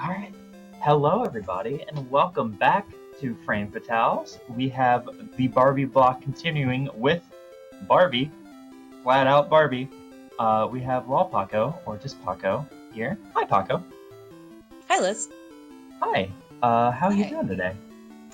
All right. Hello, everybody, and welcome back to Frame Fatales. We have the Barbie block continuing with Barbie, flat out Barbie. We have Law Paco, or just Paco, here. Hi, Paco. Hi, Liz. Hi. How are you doing today?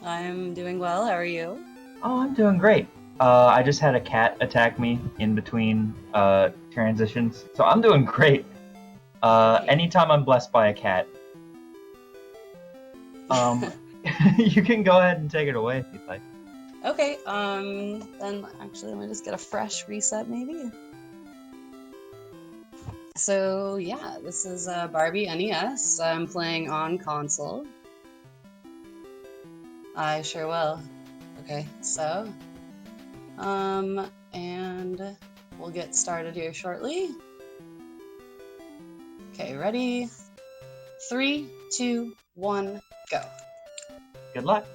I'm doing well. How are you? Oh, I'm doing great. I just had a cat attack me in between transitions, so I'm doing great. Anytime I'm blessed by a cat. You can go ahead and take it away if you'd like. Okay, then actually let me just get a fresh reset maybe. So yeah, this is Barbie NES. I'm playing on console. I sure will. Okay, so, and we'll get started here shortly. Okay, ready? 3, 2, 1, go. Good luck.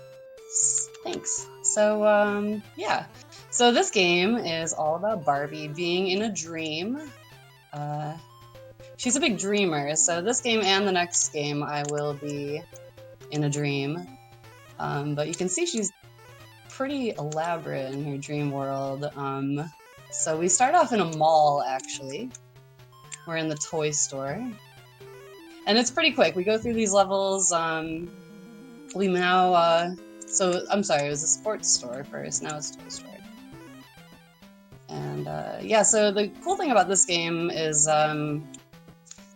Thanks. So, yeah. So this game is all about Barbie being in a dream. She's a big dreamer, so this game and the next game I will be in a dream. But you can see she's pretty elaborate in her dream world. So we start off in a mall, actually. We're in the toy store. And it's pretty quick. We go through these levels. We now... So, I'm sorry, it was a sports store first, now it's a toy store. And, yeah, so the cool thing about this game is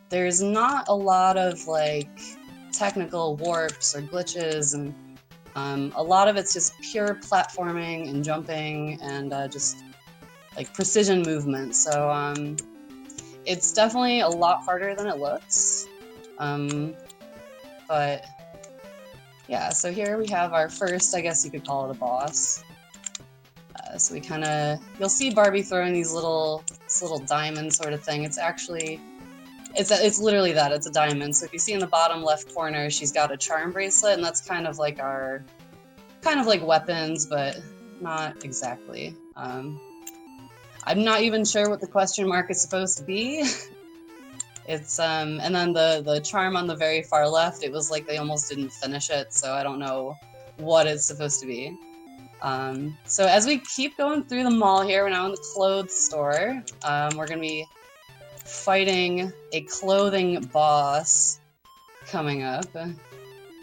there's not a lot of, like, technical warps or glitches, and a lot of it's just pure platforming and jumping and just, like, precision movement. So, it's definitely a lot harder than it looks. But... yeah, so here we have our first, I guess you could call it a boss. So we kind of, you'll see Barbie throwing this little diamond sort of thing. It's actually, it's literally that, it's a diamond. So if you see in the bottom left corner, she's got a charm bracelet, and that's kind of like our, kind of like weapons, but not exactly. I'm not even sure what the question mark is supposed to be. It's and then the charm on the very far left, it was like they almost didn't finish it, so I don't know what it's supposed to be. So as we keep going through the mall here, we're now in the clothes store. We're gonna be fighting a clothing boss coming up. So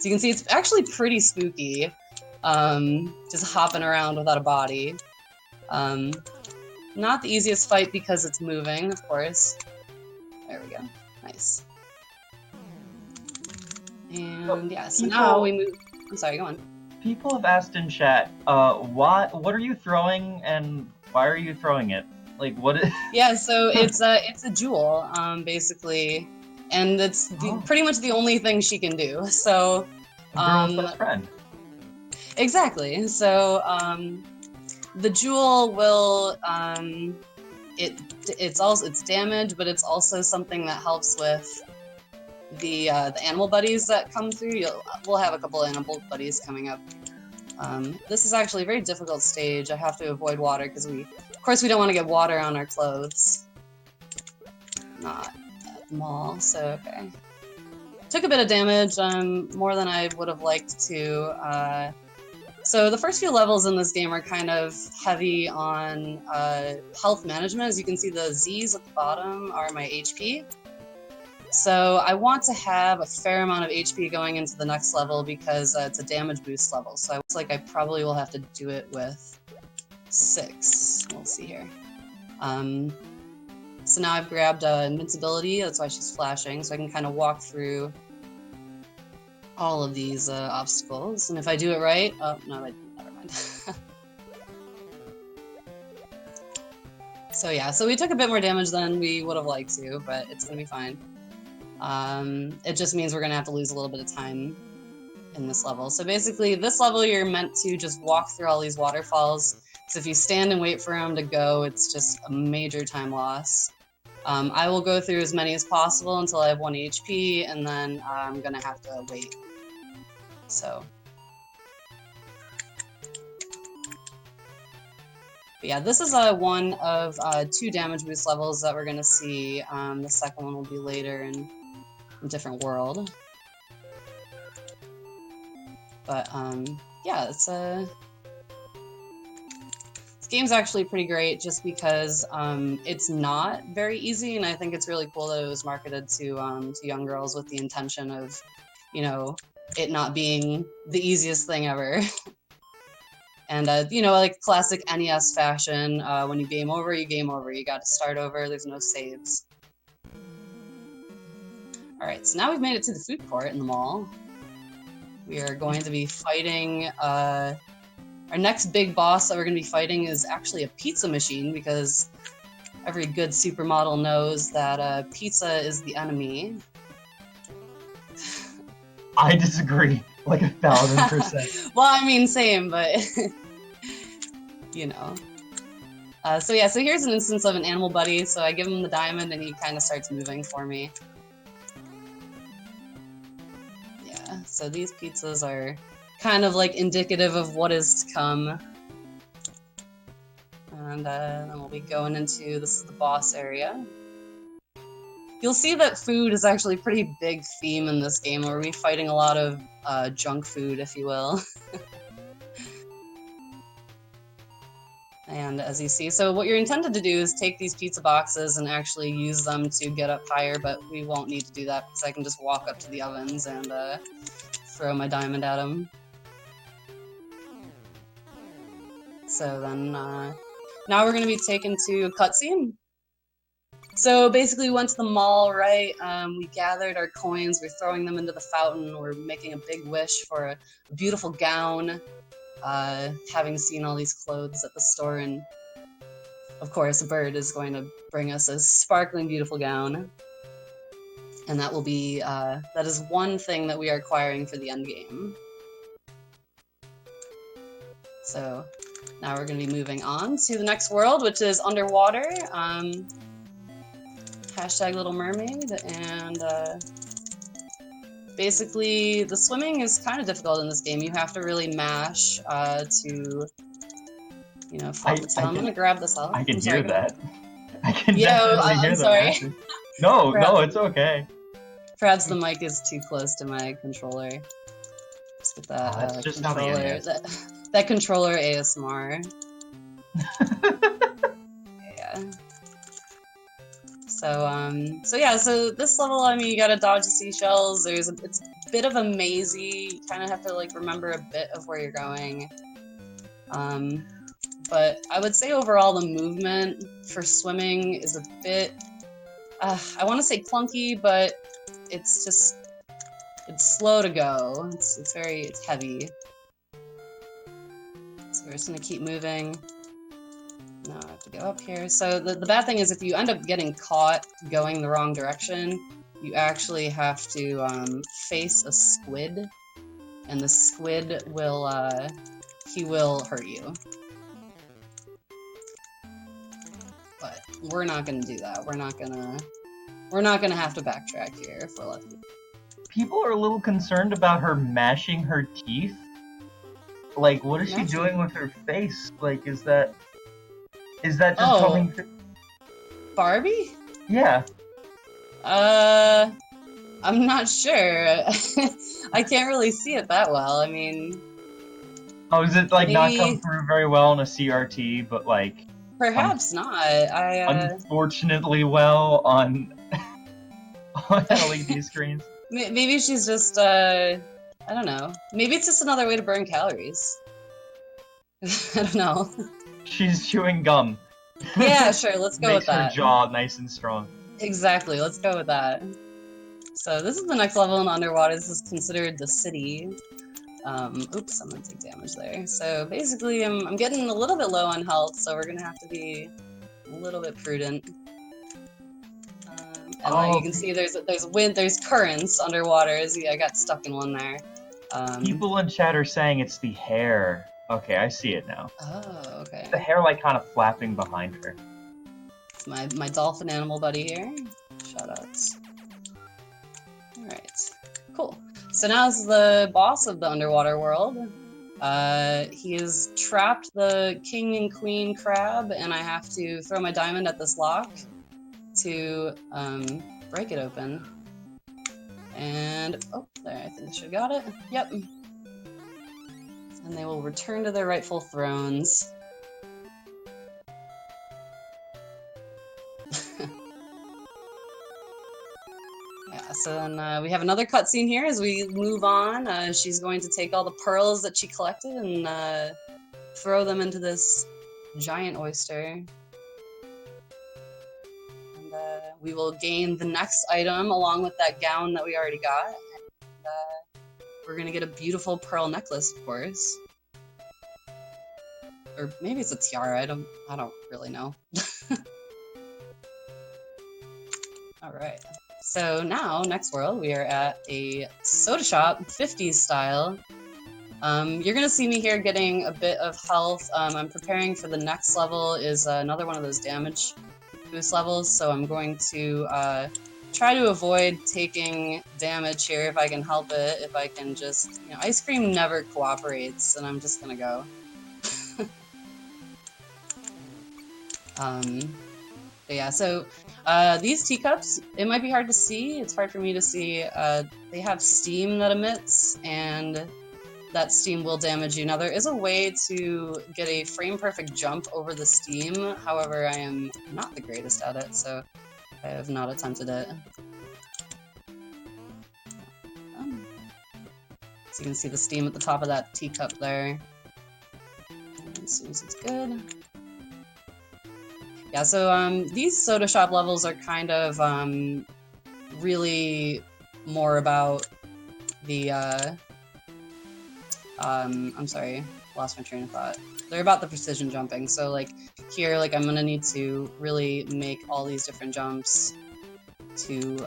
you can see it's actually pretty spooky, just hopping around without a body. Not the easiest fight because it's moving, of course. There we go. Nice. And yeah, so now we move... I'm sorry, go on. People have asked in chat, what are you throwing and why are you throwing it? Like, what is... Yeah, so it's a jewel, basically, and it's pretty much the only thing she can do. So, a girl's best friend. Exactly. So, the jewel will, it's damage, but it's also something that helps with the animal buddies that come through. We'll have a couple of animal buddies coming up. This is actually a very difficult stage. I have to avoid water because of course, we don't want to get water on our clothes. Not at the mall, so okay. Took a bit of damage, more than I would have liked to. So the first few levels in this game are kind of heavy on health management. As you can see, the Z's at the bottom are my HP. So I want to have a fair amount of HP going into the next level because it's a damage boost level. So it's like I probably will have to do it with 6. We'll see here. So now I've grabbed invincibility. That's why she's flashing. So I can kind of walk through all of these obstacles, and if I do it right... oh, no, never mind. So yeah, so we took a bit more damage than we would have liked to, but it's gonna be fine. It just means we're gonna have to lose a little bit of time in this level. So basically, this level you're meant to just walk through all these waterfalls, so if you stand and wait for them to go, it's just a major time loss. I will go through as many as possible until I have 1 HP, and then I'm gonna have to wait. So, but yeah, this is one of 2 damage boost levels that we're gonna see. The second one will be later in a different world. But yeah, this game's actually pretty great just because it's not very easy, and I think it's really cool that it was marketed to young girls with the intention of, you know, it not being the easiest thing ever. And you know, like classic NES fashion, when you game over, you game over. You got to start over. There's no saves. All right, so now we've made it to the food court in the mall. We are going to be fighting. Our next big boss that we're going to be fighting is actually a pizza machine, because every good supermodel knows that pizza is the enemy. I disagree, like 1000%. Well, I mean, same, but you know. So yeah, so here's an instance of an animal buddy. So I give him the diamond, and he kind of starts moving for me. Yeah, so these pizzas are kind of like indicative of what is to come. And then we'll be going into, this is the boss area. You'll see that food is actually a pretty big theme in this game, where we'll be fighting a lot of junk food, if you will. And as you see, so what you're intended to do is take these pizza boxes and actually use them to get up higher, but we won't need to do that because I can just walk up to the ovens and throw my diamond at them. So then now we're going to be taken to a cutscene. So basically we went to the mall, right? We gathered our coins, we're throwing them into the fountain, we're making a big wish for a beautiful gown, having seen all these clothes at the store, and of course a bird is going to bring us a sparkling beautiful gown. And that will be, that is one thing that we are acquiring for the end game. So now we're going to be moving on to the next world, which is underwater. Hashtag Little Mermaid, and basically the swimming is kind of difficult in this game. You have to really mash to, you know, flop the tail. I'm gonna grab this out. I can hear that. I can yeah, definitely hear I'm sorry. Mashing. No, no, it's okay. Perhaps the mic is too close to my controller. Let's get that that's just controller. That controller ASMR. Yeah. So yeah, so this level, I mean, you gotta dodge the seashells. It's a bit of a mazy. You kind of have to like remember a bit of where you're going. But I would say overall the movement for swimming is a bit, I want to say clunky, but it's slow to go. It's heavy. So we're just gonna keep moving. Now I have to go up here. So the bad thing is if you end up getting caught going the wrong direction, you actually have to face a squid, and the squid will he will hurt you. But we're not gonna do that. We're not gonna have to backtrack here if we're lucky. People are a little concerned about her mashing her teeth. Like, what is she doing with her face? Like, is that just coming through? Barbie? Yeah. I'm not sure. I can't really see it that well. I mean... Oh, is it, like, not come through very well on a CRT, but, like... Perhaps not. Unfortunately well on LED screens. Maybe she's just, I don't know. Maybe it's just another way to burn calories. I don't know. She's chewing gum. Yeah, sure, let's go with that. Makes her jaw nice and strong. Exactly, let's go with that. So this is the next level in underwater. This is considered the city. Oops, I'm gonna take damage there. So basically, I'm getting a little bit low on health, so we're gonna have to be a little bit prudent. And like you can see, there's wind, there's currents underwater. I got stuck in one there. People in chat are saying it's the hair. Okay, I see it now. Oh, okay. The hair, like, kind of flapping behind her. It's my dolphin animal buddy here. Shoutouts. Alright, cool. So now this is the boss of the underwater world. He has trapped the king and queen crab, and I have to throw my diamond at this lock to break it open. And, oh, there, I think I should have got it. Yep. and they will return to their rightful thrones. Yeah, so then we have another cutscene here as we move on. She's going to take all the pearls that she collected and throw them into this giant oyster. And we will gain the next item along with that gown that we already got. And we're going to get a beautiful pearl necklace, of course. Or maybe it's a tiara, I don't really know. Alright. So now, next world, we are at a soda shop, 50s style. You're gonna see me here getting a bit of health. I'm preparing for the next level is another one of those damage boost levels, so I'm going to try to avoid taking damage here if I can help it. If I can just, ice cream never cooperates, and I'm just gonna go. But yeah, so these teacups, it might be hard to see. It's hard for me to see. They have steam that emits, and that steam will damage you. Now, there is a way to get a frame-perfect jump over the steam. However, I am not the greatest at it, so I have not attempted it. So you can see the steam at the top of that teacup there. And as soon as it's good. Yeah, so these soda shop levels are kind of really more about the I'm sorry, lost my train of thought. They're about the precision jumping. So like here, like I'm gonna need to really make all these different jumps to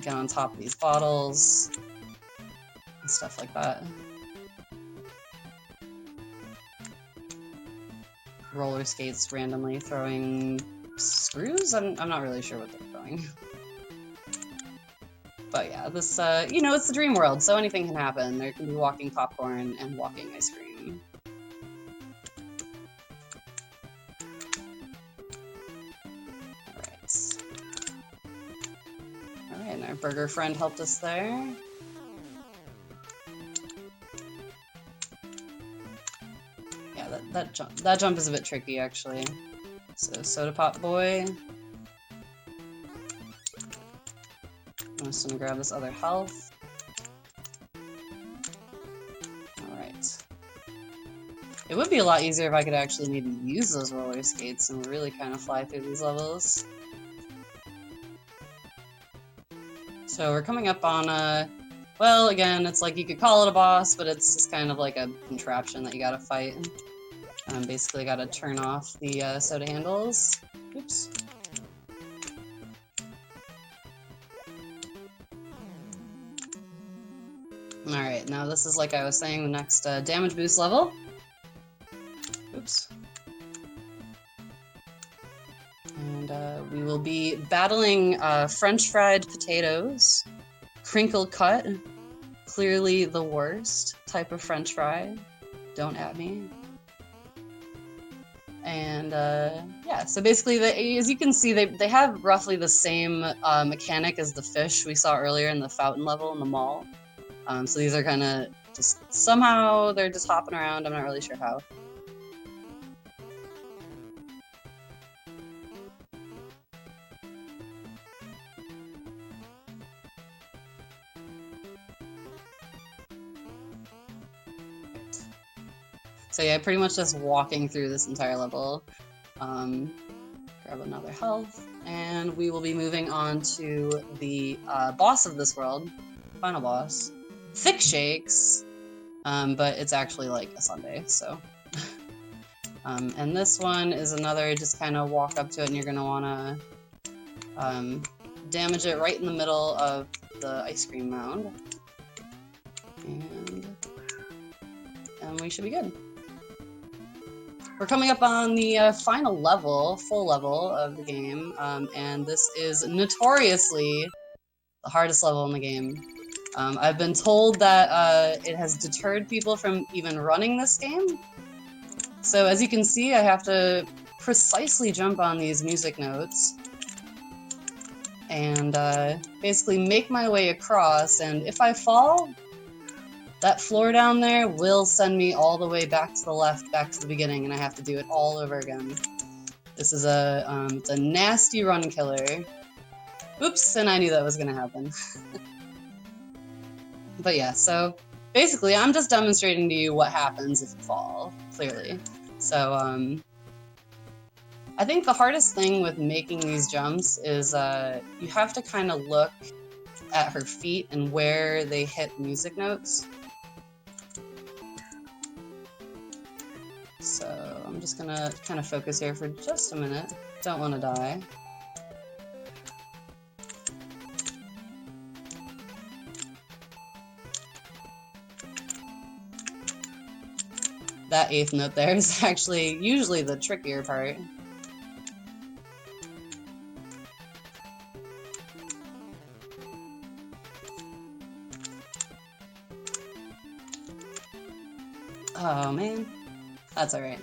get on top of these bottles and stuff like that. Roller skates randomly throwing screws? I'm not really sure what they're throwing. But yeah, this, it's the dream world, so anything can happen. There can be walking popcorn and walking ice cream. Alright. Alright, and our burger friend helped us there. Yeah, that jump is a bit tricky, actually. So, soda pop boy. I'm just gonna grab this other health. Alright. It would be a lot easier if I could actually maybe use those roller skates and really kind of fly through these levels. So we're coming up on well, again, it's like you could call it a boss, but it's just kind of like a contraption that you gotta fight. Basically gotta turn off the soda handles. Oops. Alright, now this is, like I was saying, the next damage boost level. Oops. And we will be battling French fried potatoes, crinkle cut, clearly the worst type of French fry. Don't at me. And yeah, so basically, as you can see, they have roughly the same mechanic as the fish we saw earlier in the fountain level in the mall. So these are kind of just, somehow they're just hopping around, I'm not really sure how. So yeah, pretty much just walking through this entire level. Grab another health, and we will be moving on to the boss of this world, final boss. Thick Shakes, but it's actually like a sundae, so. And this one is another, just kind of walk up to it and you're gonna wanna damage it right in the middle of the ice cream mound. And we should be good. We're coming up on the final level, full level of the game, and this is notoriously the hardest level in the game. I've been told that it has deterred people from even running this game. So as you can see, I have to precisely jump on these music notes and basically make my way across, and if I fall, That floor down there will send me all the way back to the left, back to the beginning, and I have to do it all over again. This is it's a nasty run killer. Oops, and I knew that was gonna happen. But yeah, so basically I'm just demonstrating to you what happens if you fall, clearly. So, I think the hardest thing with making these jumps is you have to kind of look at her feet and where they hit music notes. So I'm just gonna kind of focus here for just a minute. Don't want to die. That 8th note there is actually usually the trickier part. Oh man, that's alright.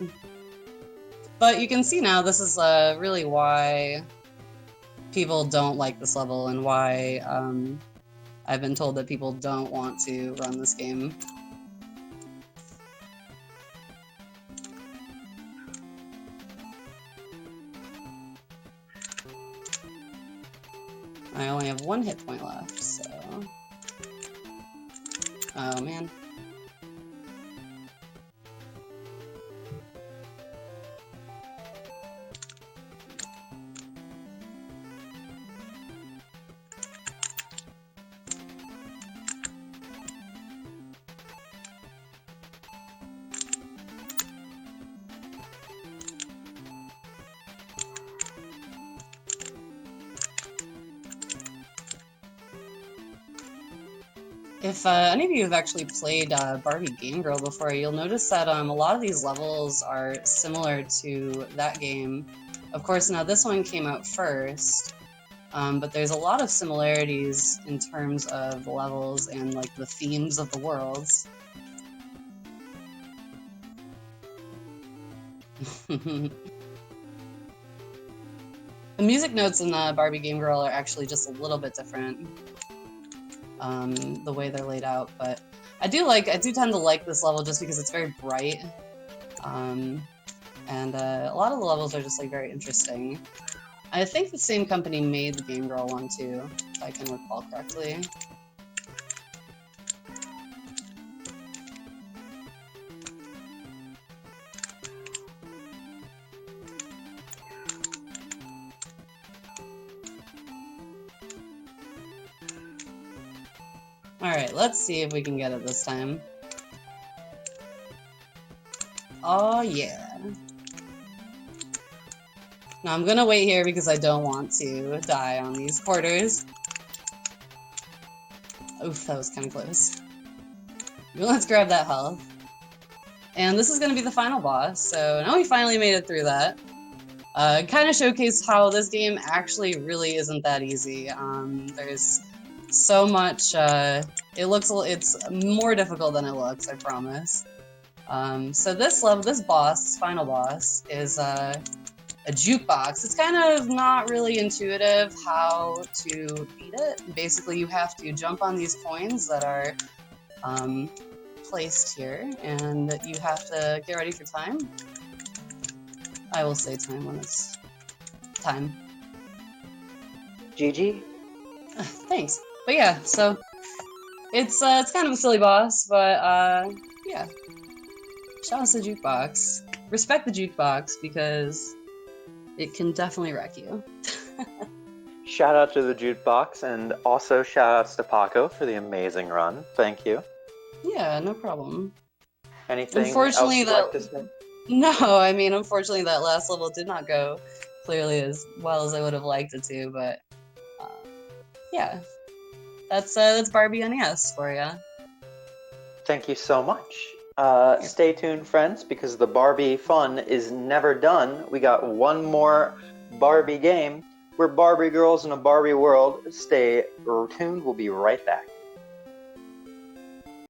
But you can see now this is really why people don't like this level and why I've been told that people don't want to run this game. I only have 1 hit point left, so... Oh man. If any of you have actually played Barbie Game Girl before, you'll notice that a lot of these levels are similar to that game. Of course, now this one came out first, but there's a lot of similarities in terms of the levels and like the themes of the worlds. The music notes in Barbie Game Girl are actually just a little bit different. The way they're laid out, but I do tend to like this level just because it's very bright, and a lot of the levels are just like very interesting. I think the same company made the Game Girl one too, if I can recall correctly. Alright, let's see if we can get it this time. Oh yeah. Now I'm gonna wait here because I don't want to die on these quarters. Oof, that was kind of close. Let's grab that health. And this is gonna be the final boss, so now we finally made it through that. Kind of showcased how this game actually really isn't that easy. There's so much, it's more difficult than it looks, I promise. So this final boss, is a jukebox. It's kind of not really intuitive how to beat it. Basically, you have to jump on these coins that are placed here, and you have to get ready for time. I will say time when it's time. GG. Thanks. But yeah, so it's kind of a silly boss, but yeah. Shout out to the jukebox. Respect the jukebox because it can definitely wreck you. Shout out to the jukebox, and also shout outs to Pako for the amazing run. Thank you. Yeah, no problem. Anything Unfortunately, else you'd like to say? No, I mean, unfortunately, that last level did not go clearly as well as I would have liked it to, but yeah. That's Barbie NES for you. Thank you so much. Stay tuned, friends, because the Barbie fun is never done. We got one more Barbie game. We're Barbie girls in a Barbie world. Stay tuned. We'll be right back.